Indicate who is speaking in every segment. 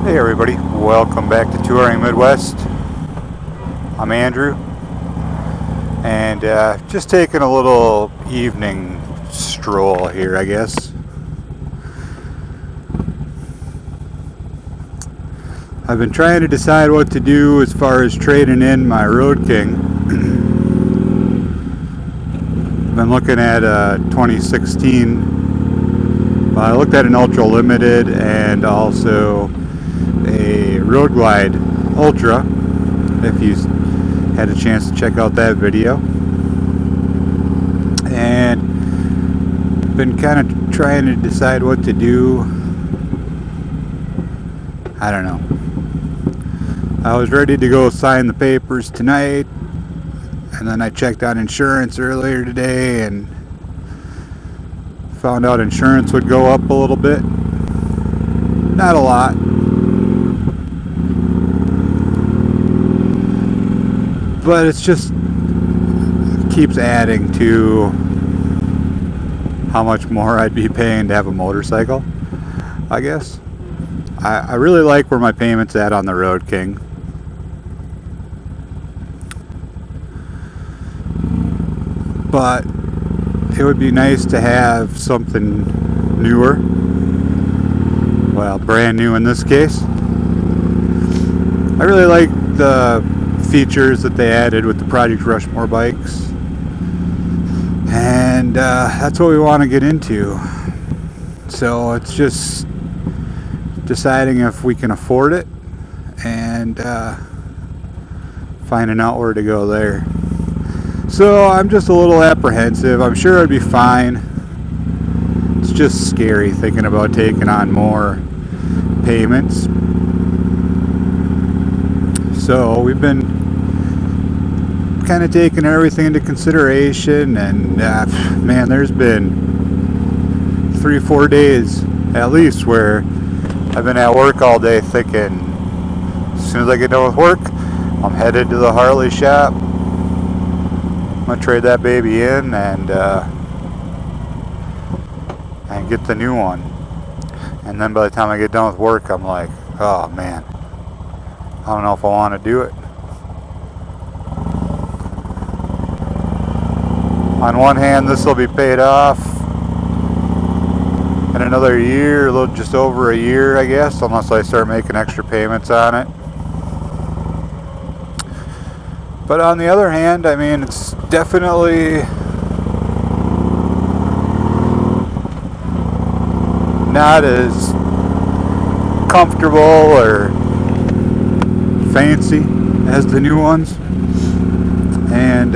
Speaker 1: Hey everybody, welcome back to Touring Midwest. I'm Andrew, and just taking a little evening stroll here, I guess. I've been trying to decide what to do as far as trading in my Road King. Been looking at a 2016. I looked at an Ultra Limited and also a Road Glide Ultra, if you had a chance to check out that video. And been kind of trying to decide what to do. I don't know. I was ready to go sign the papers tonight, and then I checked on insurance earlier today and found out insurance would go up a little bit. Not a lot. But it's just keeps adding to how much more I'd be paying to have a motorcycle, I guess. I really like where my payment's at on the Road King. But it would be nice to have something newer. Well, brand new in this case. I really like the features that they added with the Project Rushmore bikes, and that's what we want to get into. So it's just deciding if we can afford it and finding out where to go there. So I'm just a little apprehensive. I'm sure it'd be fine. It's just scary thinking about taking on more payments. So we've been kind of taking everything into consideration, and man, there's been 3-4 days at least where I've been at work all day thinking, as soon as I get done with work, I'm headed to the Harley shop. I'm gonna trade that baby in and get the new one. And then by the time I get done with work, I'm like, oh man, I don't know if I want to do it. On one hand, this will be paid off in another year, a little just over a year, I guess, unless I start making extra payments on it. But on the other hand, I mean, it's definitely not as comfortable or fancy as the new ones. And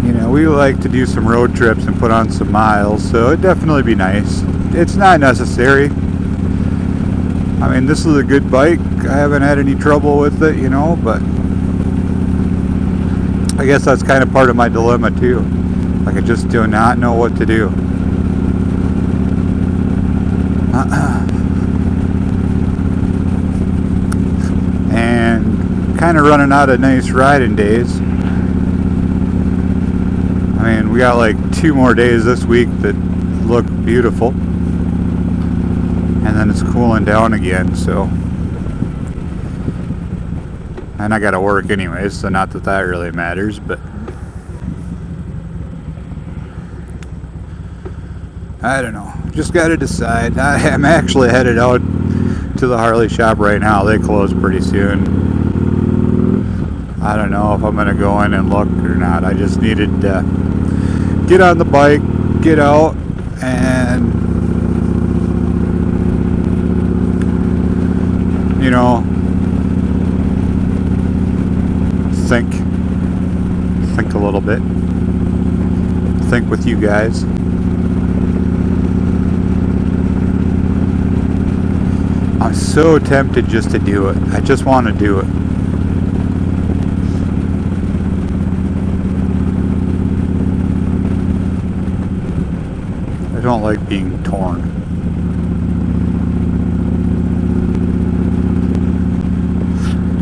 Speaker 1: you know, we like to do some road trips and put on some miles, so it'd definitely be nice. It's not necessary. I mean, this is a good bike. I haven't had any trouble with it, you know, but I guess that's kind of part of my dilemma too. Like, I just do not know what to do. And kind of running out of nice riding days. I mean, we got like 2 more days this week that look beautiful, and then it's cooling down again, so. And I gotta work anyways, so not that that really matters, but I don't know. Just gotta decide. I'm actually headed out to the Harley shop right now. They close pretty soon. I don't know if I'm gonna go in and look or not. I just needed to get on the bike, get out, and, you know, think a little bit. Think with you guys. I'm so tempted just to do it. I just want to do it. I don't like being torn.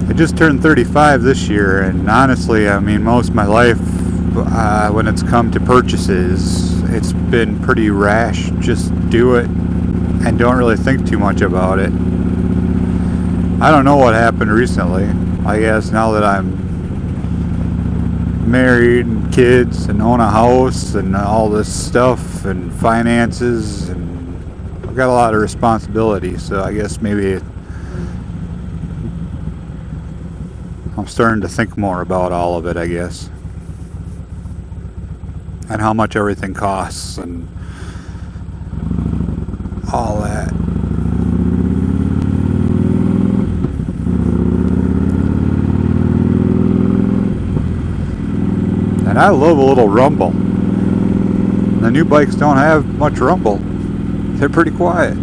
Speaker 1: I just turned 35 this year, and honestly, I mean, most of my life, when it's come to purchases, it's been pretty rash. Just do it. and don't really think too much about it. I don't know what happened recently. I guess now that I'm married and kids and own a house and all this stuff and finances, and I've got a lot of responsibility, so I guess maybe I'm starting to think more about all of it, I guess, and how much everything costs and all that. And I love a little rumble. The new bikes don't have much rumble. They're pretty quiet.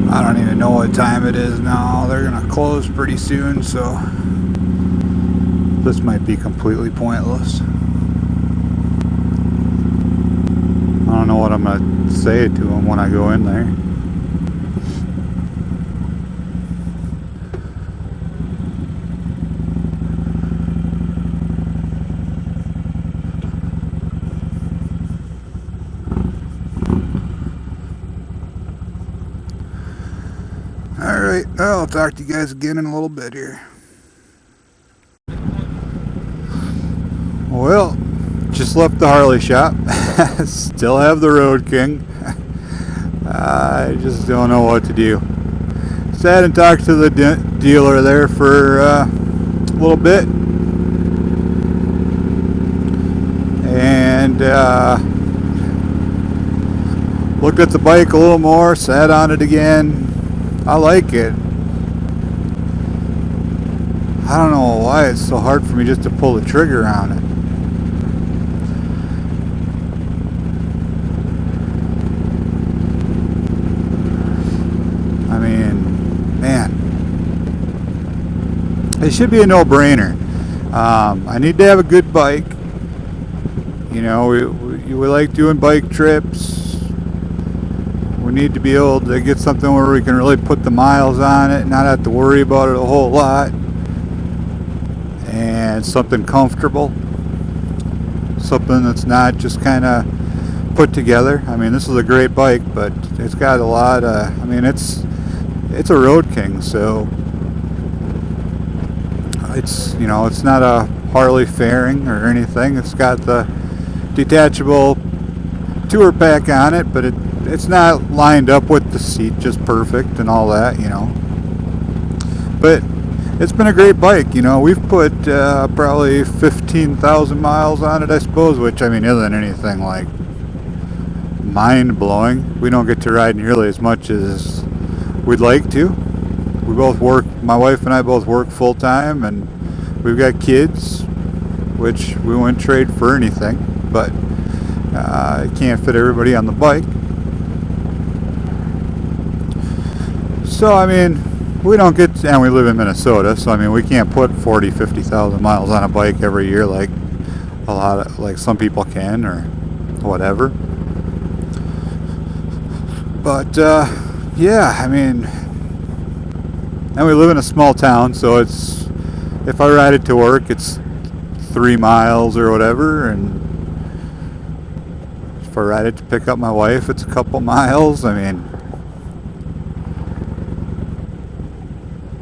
Speaker 1: I don't even know what time it is now. They're gonna close pretty soon, so this might be completely pointless. I don't know what I'm gonna say to them when I go in there. Alright, I'll talk to you guys again in a little bit here. Well, just left the Harley shop. Still have the Road King. I just don't know what to do. Sat and talked to the dealer there for a little bit. And looked at the bike a little more, sat on it again. I like it. I don't know why it's so hard for me just to pull the trigger on it. I mean, man, it should be a no-brainer. I need to have a good bike. You know, we like doing bike trips. We need to be able to get something where we can really put the miles on it, not have to worry about it a whole lot, and something comfortable, something that's not just kind of put together. I mean, this is a great bike, but it's got a lot of, I mean, it's a Road King, so it's, you know, it's not a Harley fairing or anything. It's got the detachable tour pack on it, but it's not lined up with the seat just perfect and all that, you know. But it's been a great bike, you know. We've put probably 15,000 miles on it, I suppose, which, I mean, isn't anything like mind-blowing. We don't get to ride nearly as much as we'd like to. We both work, my wife and I both work full-time, and we've got kids, which we wouldn't trade for anything, but it can't fit everybody on the bike. So, I mean, we don't get, and we live in Minnesota, so, I mean, we can't put 40, 50,000 miles on a bike every year like a lot of, like some people can, or whatever. But, yeah, I mean, and we live in a small town, so it's, if I ride it to work, it's 3 miles or whatever, and if I ride it to pick up my wife, it's a couple miles. I mean,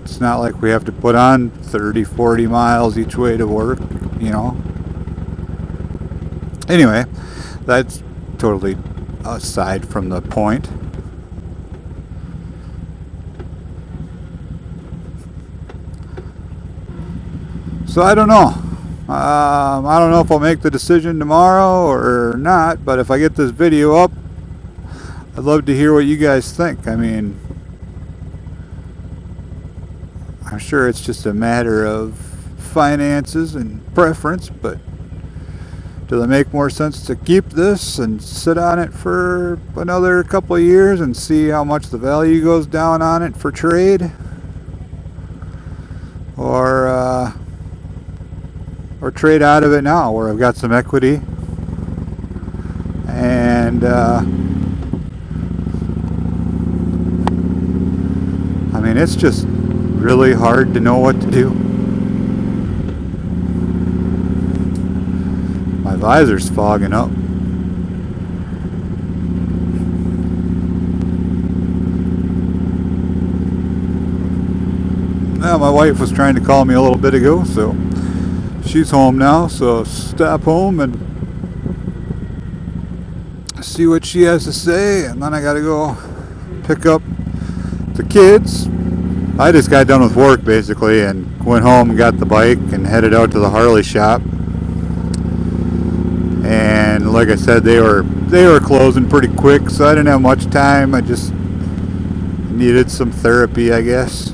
Speaker 1: it's not like we have to put on 30, 40 miles each way to work, you know. Anyway, that's totally aside from the point. So I don't know. I don't know if I'll make the decision tomorrow or not, but if I get this video up, I'd love to hear what you guys think. I mean, I'm sure it's just a matter of finances and preference, but does it make more sense to keep this and sit on it for another couple of years and see how much the value goes down on it for trade? Or trade out of it now where I've got some equity And I mean, it's just really hard to know what to do. My visor's fogging up. Now, my wife was trying to call me a little bit ago, so she's home now, so stop home and see what she has to say, and then I gotta go pick up the kids. I just got done with work basically and went home and got the bike and headed out to the Harley shop. And like I said, they were closing pretty quick, so I didn't have much time. I just needed some therapy, I guess.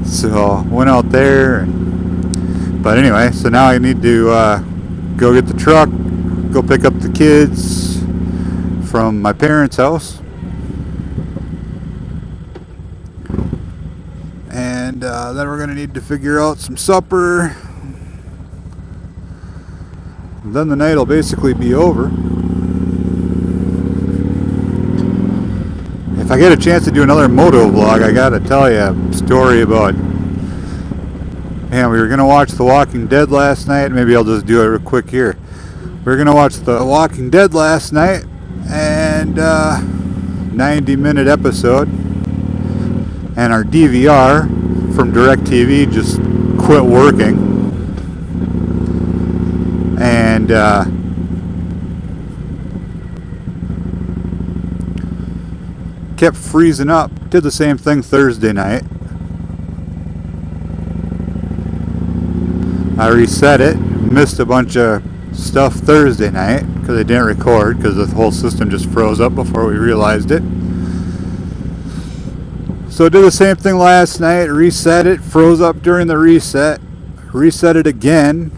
Speaker 1: So went out there, but anyway, so now I need to go get the truck, go pick up the kids from my parents' house, and then we're going to need to figure out some supper. Then the night will basically be over. If I get a chance to do another moto vlog, I gotta tell you a story about, man, we were gonna watch The Walking Dead last night. Maybe I'll just do it real quick here. We were gonna watch The Walking Dead last night, and 90-minute episode, and our DVR from DirecTV just quit working, and kept freezing up. Did the same thing Thursday night. I reset it, missed a bunch of stuff Thursday night because I didn't record because the whole system just froze up before we realized it. So did the same thing last night, reset it, froze up during the reset it again.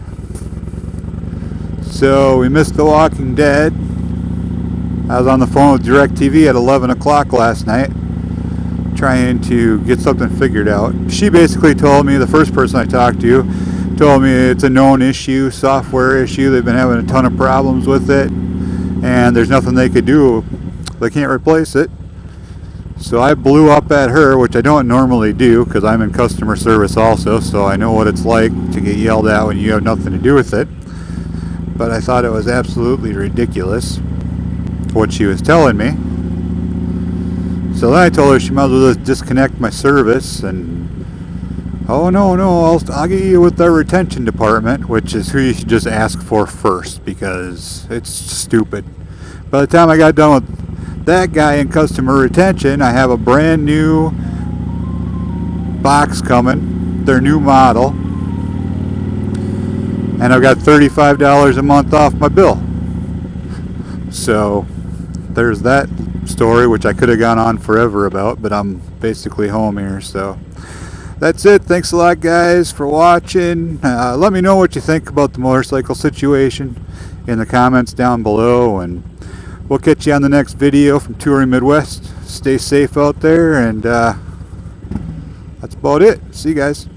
Speaker 1: So we missed The Walking Dead. I was on the phone with DirecTV at 11 o'clock last night trying to get something figured out. She basically told me, the first person I talked to told me it's a known issue, software issue. They've been having a ton of problems with it and there's nothing they could do. They can't replace it. So I blew up at her, which I don't normally do because I'm in customer service also, so I know what it's like to get yelled at when you have nothing to do with it. But I thought it was absolutely ridiculous what she was telling me. So then I told her she might as well just disconnect my service, and oh no, I'll get you with the retention department, which is who you should just ask for first because it's stupid. By the time I got done with that guy in customer retention, I have a brand new box coming, their new model, and I've got $35 a month off my bill. So there's that story, which I could have gone on forever about, but I'm basically home here. So that's it. Thanks a lot, guys, for watching. Let me know what you think about the motorcycle situation in the comments down below, and we'll catch you on the next video from Touring Midwest. Stay safe out there, and that's about it. See you guys.